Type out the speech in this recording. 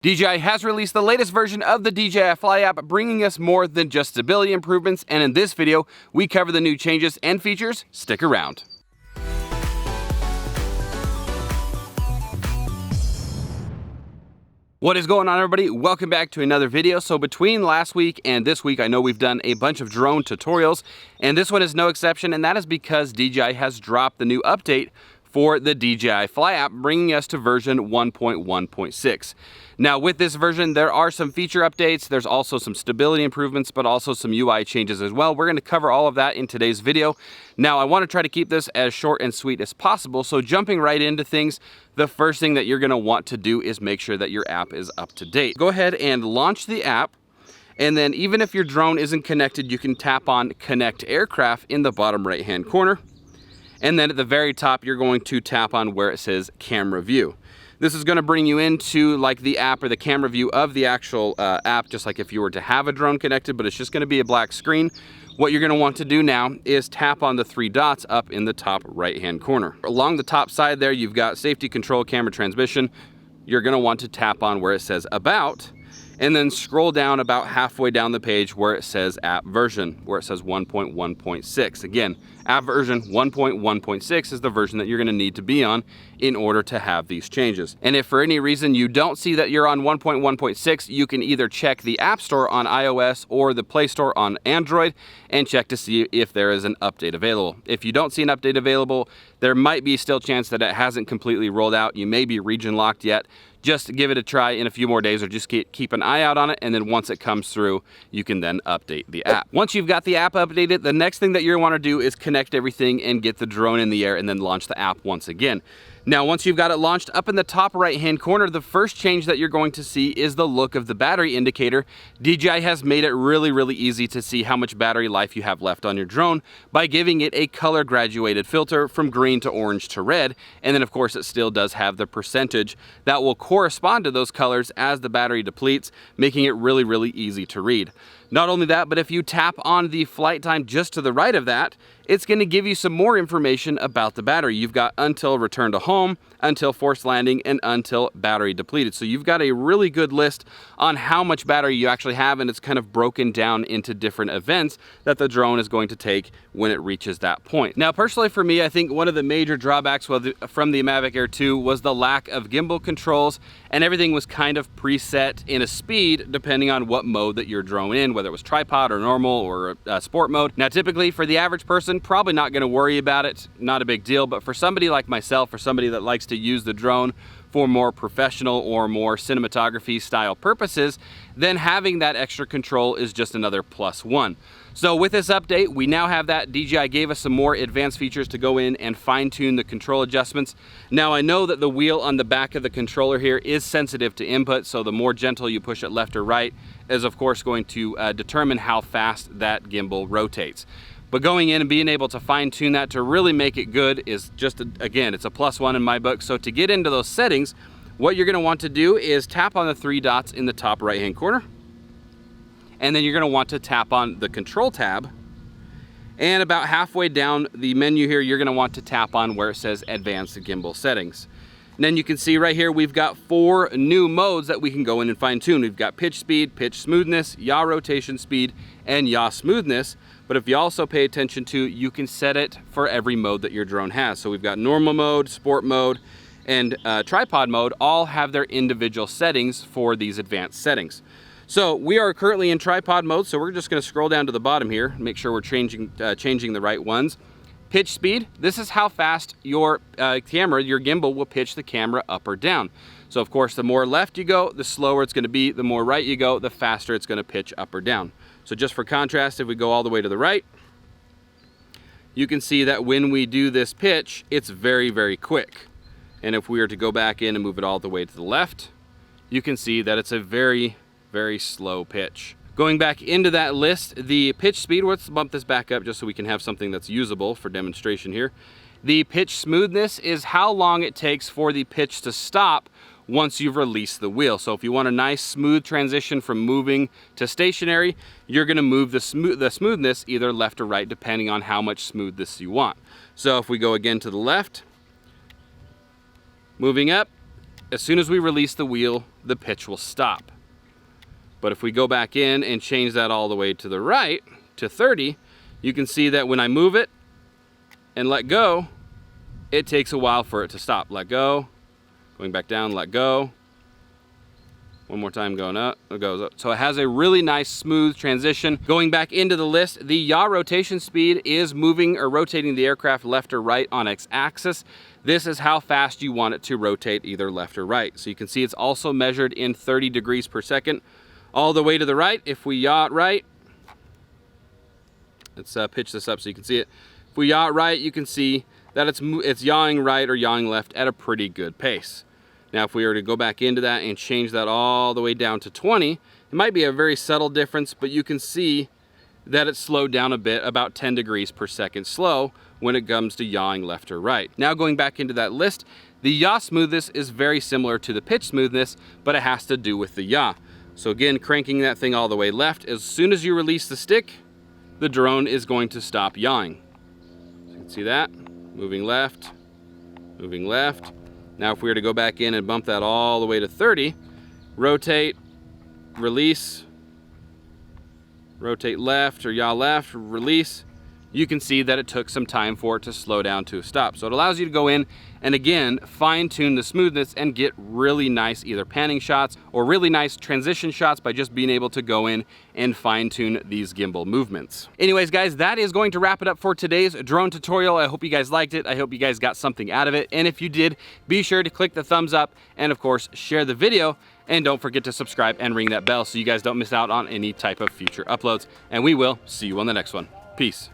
DJI has released the latest version of the DJI Fly App, bringing us more than just stability improvements, and in this video, we cover the new changes and features. Stick around. What is going on, everybody? Welcome back to another video. So between last week and this week, I know we've done a bunch of drone tutorials, and this one is no exception, and that is because DJI has dropped the new update for the DJI Fly App, bringing us to version 1.1.6. Now with this version, there are some feature updates, there's also some stability improvements, but also some UI changes as well. We're going to cover all of that in today's video. Now I want to try to keep this as short and sweet as possible, so jumping right into things, the first thing that you're going to want to do is make sure that your app is up to date. Go ahead and launch the app, and then even if your drone isn't connected, you can tap on Connect Aircraft in the bottom right hand corner. And then at the very top, you're going to tap on where it says Camera View. This is going to bring you into like the app or the camera view of the actual app, just like if you were to have a drone connected, but it's just going to be a black screen. What you're going to want to do now is tap on the three dots up in the top right hand corner. Along the top side there, you've got safety control, camera transmission. You're going to want to tap on where it says About, and then scroll down about halfway down the page where it says app version, where it says 1.1.6. Again, app version 1.1.6 is the version that you're gonna need to be on in order to have these changes. And if for any reason you don't see that you're on 1.1.6, you can either check the App Store on iOS or the Play Store on Android and check to see if there is an update available. If you don't see an update available, there might be still a chance that it hasn't completely rolled out. You may be region locked yet. Just give it a try in a few more days, or just keep an eye out on it, and then once it comes through, you can then update the app. Once you've got the app updated, the next thing that you want to do is connect everything and get the drone in the air and then launch the app once again. Now, once you've got it launched, up in the top right-hand corner, the first change that you're going to see is the look of the battery indicator. DJI has made it really easy to see how much battery life you have left on your drone by giving it a color graduated filter from green to orange to red. And then of course it still does have the percentage that will correspond to those colors as the battery depletes, making it really easy to read. Not only that, but if you tap on the flight time just to the right of that, it's going to give you some more information about the battery. You've got until return to home, until forced landing, and until battery depleted. So you've got a really good list on how much battery you actually have, and it's kind of broken down into different events that the drone is going to take when it reaches that point. Now, personally for me, I think one of the major drawbacks from the Mavic Air 2 was the lack of gimbal controls, and everything was kind of preset in a speed depending on what mode that your drone in, whether it was tripod or normal or sport mode. Now, typically for the average person, probably not going to worry about it, not a big deal, but for somebody like myself, or somebody that likes to use the drone for more professional or more cinematography style purposes, then having that extra control is just another +1. So with this update, we now have that. DJI gave us some more advanced features to go in and fine tune the control adjustments. Now I know that the wheel on the back of the controller here is sensitive to input, so the more gentle you push it left or right is of course going to determine how fast that gimbal rotates. But going in and being able to fine tune that to really make it good is just, again, it's a +1 in my book. So to get into those settings, what you're gonna want to do is tap on the three dots in the top right-hand corner. And then you're gonna want to tap on the control tab. And about halfway down the menu here, you're gonna want to tap on where it says Advanced Gimbal Settings. And then you can see right here, we've got 4 new modes that we can go in and fine tune. We've got pitch speed, pitch smoothness, yaw rotation speed, and yaw smoothness. But if you also pay attention to, you can set it for every mode that your drone has. So we've got normal mode, sport mode, and tripod mode all have their individual settings for these advanced settings. So we are currently in tripod mode, so we're just gonna scroll down to the bottom here, make sure we're changing the right ones. Pitch speed, this is how fast your camera, your gimbal will pitch the camera up or down. So of course, the more left you go, the slower it's gonna be. The more right you go, the faster it's gonna pitch up or down. So just for contrast, if we go all the way to the right, you can see that when we do this pitch, it's very quick. And if we were to go back in and move it all the way to the left, you can see that it's a very slow pitch. Going back into that list, the pitch speed, let's bump this back up just so we can have something that's usable for demonstration here. The pitch smoothness is how long it takes for the pitch to stop once you've released the wheel. So if you want a nice smooth transition from moving to stationary, you're gonna move the smoothness either left or right depending on how much smoothness you want. So if we go again to the left, moving up, as soon as we release the wheel, the pitch will stop. But if we go back in and change that all the way to the right, to 30, you can see that when I move it and let go, it takes a while for it to stop. Let go, going back down, let go. One more time, going up, it goes up. So it has a really nice smooth transition. Going back into the list, the yaw rotation speed is moving or rotating the aircraft left or right on its axis. This is how fast you want it to rotate either left or right. So you can see it's also measured in 30 degrees per second. All the way to the right, if we yaw it right, let's pitch this up so you can see it. If we yaw it right, you can see that it's yawing right or yawing left at a pretty good pace. Now, if we were to go back into that and change that all the way down to 20, it might be a very subtle difference, but you can see that it's slowed down a bit, about 10 degrees per second slow when it comes to yawing left or right. Now, going back into that list, the yaw smoothness is very similar to the pitch smoothness, but it has to do with the yaw. So again, cranking that thing all the way left, as soon as you release the stick, the drone is going to stop yawing. So you can see that, moving left, moving left. Now if we were to go back in and bump that all the way to 30, rotate, release, rotate left or yaw left, release, you can see that it took some time for it to slow down to a stop. So it allows you to go in and again, fine tune the smoothness and get really nice either panning shots or really nice transition shots by just being able to go in and fine tune these gimbal movements. Anyways, guys, that is going to wrap it up for today's drone tutorial. I hope you guys liked it. I hope you guys got something out of it. And if you did, be sure to click the thumbs up and of course, share the video. And don't forget to subscribe and ring that bell so you guys don't miss out on any type of future uploads. And we will see you on the next one. Peace.